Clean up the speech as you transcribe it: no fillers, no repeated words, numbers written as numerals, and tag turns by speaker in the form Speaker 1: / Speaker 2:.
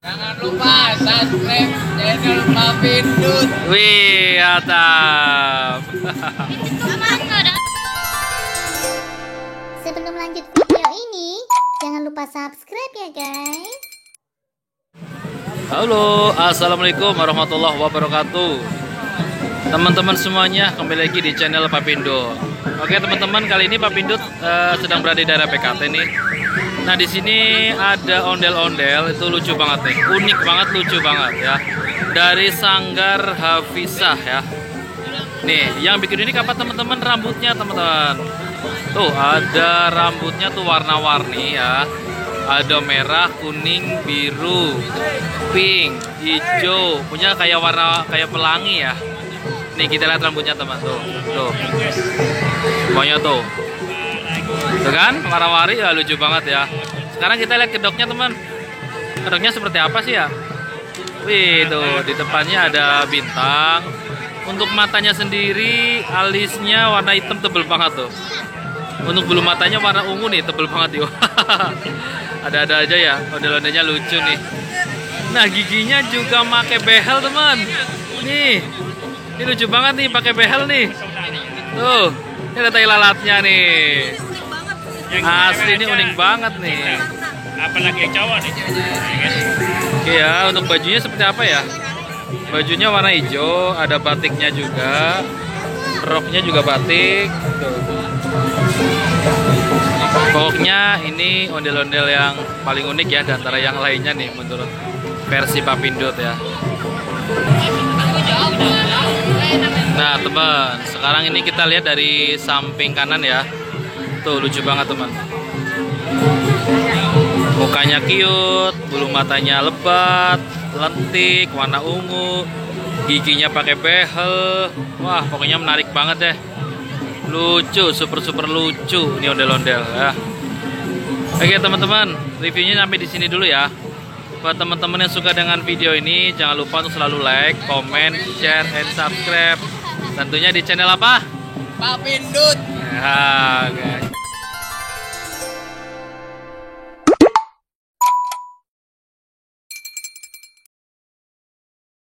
Speaker 1: Jangan lupa subscribe channel Papindut.
Speaker 2: Wih, atap.
Speaker 3: Sebelum lanjut video ini, jangan lupa subscribe ya guys.
Speaker 2: Halo, assalamualaikum warahmatullahi wabarakatuh. Teman-teman semuanya, kembali lagi di channel Papindut. Oke teman-teman, kali ini Papindut sedang berada di daerah PKT nih. Nah di sini ada ondel-ondel, itu lucu banget nih, unik banget, lucu banget ya. Dari Sanggar Hafizah ya. Nih, yang bikin ini apa teman-teman? Rambutnya teman-teman. Tuh ada rambutnya tuh warna-warni ya. Ada merah, kuning, biru, pink, hijau, punya kayak warna kayak pelangi ya. Nih kita lihat rambutnya teman tuh, pokoknya tuh kan warna-warni ya, lucu banget ya. Sekarang kita lihat kedoknya teman, kedoknya seperti apa sih ya? Wih tuh di depannya ada bintang. Untuk matanya sendiri, alisnya warna hitam tebel banget tuh. Untuk bulu matanya warna ungu nih, tebel banget yuk. Ada-ada aja ya, ondel-ondelnya lucu nih. Nah giginya juga pakai behel teman. Nih, ini lucu banget nih pakai behel nih. Tuh, ini ada tai lalatnya nih. Asli ini unik banget nih.
Speaker 4: Apalagi yang cowok nih.
Speaker 2: Oke ya, untuk bajunya seperti apa ya? Bajunya warna hijau, ada batiknya juga. Roknya juga batik. Tuh. Pokoknya ini ondel-ondel yang paling unik ya, dan antara yang lainnya nih menurut versi Papindut ya. Nah teman, sekarang ini kita lihat dari samping kanan ya. Tuh lucu banget teman. Mukanya cute, bulu matanya lebat, lentik, warna ungu, giginya pakai behel. Wah pokoknya menarik banget deh. Lucu, super lucu ini ondel-ondel ya. Oke teman-teman, reviewnya sampai di sini dulu ya. Buat teman-teman yang suka dengan video ini, jangan lupa untuk selalu like, comment, share, and subscribe. Tentunya di channel apa?
Speaker 1: Papindut.
Speaker 2: Ya, oke.